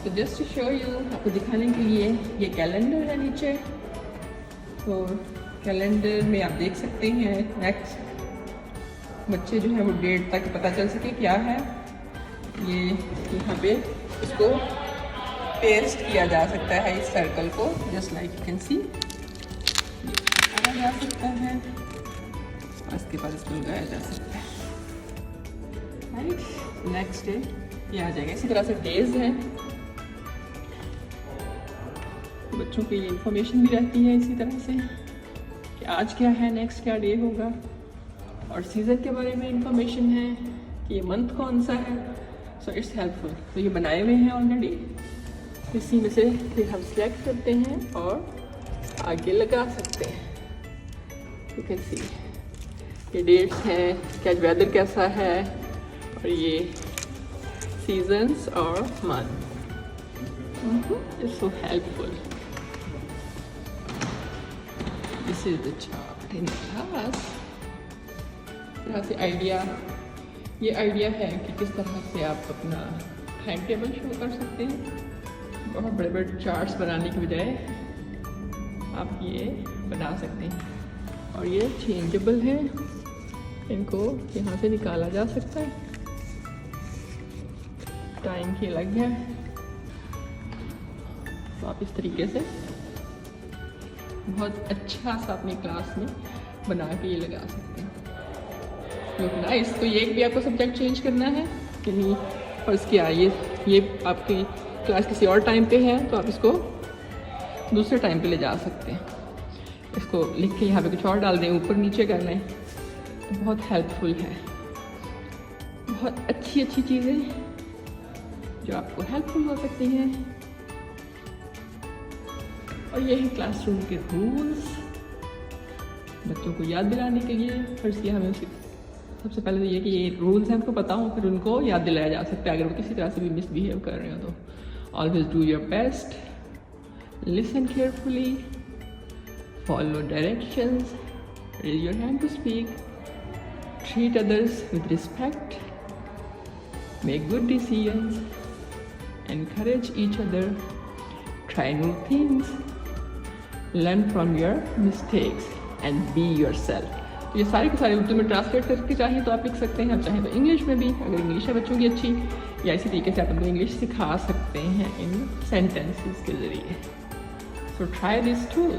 तो just to show you, आपको दिखाने के लिए ये कैलेंडर है नीचे। तो कैलेंडर में आप देख सकते हैं नेक्स्ट बच्चे जो है वो डेट तक पता चल सके क्या है। ये यहाँ पे इसको पेस्ट किया जा सकता है इस सर्कल को, just like you can see जा सकता है और इसके बाद इसको लगाया जा सकता है। राइट, नेक्स्ट डे ये आ जाएगा। इसी तरह से डेज हैं, बच्चों की इंफॉर्मेशन भी रहती है इसी तरह से कि आज क्या है, नेक्स्ट क्या डे होगा, और सीज़न के बारे में इंफॉर्मेशन है कि ये मंथ कौन सा है। So it's helpful. तो ये बनाए हुए हैं ऑलरेडी, इसी में से फिर हम सिलेक्ट करते हैं और आगे लगा सकते हैं। यू कैन सी ये डेट्स हैं, क्या वेदर कैसा है, और ये सीजन्स और month. It's so helpful. This is the chart in class. तरह से आइडिया, ये आइडिया है कि किस तरह से आप अपना टाइम टेबल शो कर सकते हैं। बहुत बड़े बड़े चार्ट्स बनाने की बजाय आप ये बना सकते हैं, और ये चेंजेबल है, इनको यहाँ से निकाला जा सकता है। टाइम की अलग है, तो आप इस तरीके से बहुत अच्छा सा अपनी क्लास में बना के ये लगा सकते हैं। Look nice. तो ये भी आपको सब्जेक्ट चेंज करना है कि नहीं, और इसके ये आपकी क्लास किसी और टाइम पे है तो आप इसको दूसरे टाइम पे ले जा सकते हैं। इसको लिख के यहाँ पे कुछ और डाल दें, ऊपर नीचे कर लें, तो बहुत हेल्पफुल है। बहुत अच्छी अच्छी चीज़ें जो आपको हेल्पफुल हो सकती हैं। और ये है क्लासरूम के रूल्स, बच्चों को याद दिलाने के लिए। फर्स्ट ये हमें सबसे पहले तो ये कि ये रूल्स हैं, आपको पता हो, फिर उनको याद दिलाया जा सकता है अगर वो किसी तरह से भी मिसबिहेव कर रहे हो तो। Always do your best, listen carefully, follow directions, raise your hand to speak, treat others with respect, make good decisions, encourage each other, try new things, learn from your mistakes and be yourself। तो ये सारे के सारे उर्दू में translate करके चाहिए तो आप लिख सकते हैं, आप चाहें तो इंग्लिश में भी, अगर इंग्लिश है बच्चों की अच्छी, या इसी तरीके से आप उनको इंग्लिश सिखा सकते हैं इन सेंटेंसेस के ज़रिए। So try this tool.